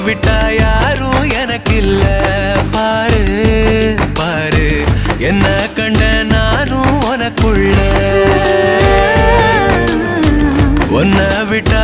விட்டா யாரும் எனக்கு இல்ல பாரு பாரு என்ன கண்ட நானும் உனக்குள்ள உன்னை விட்டா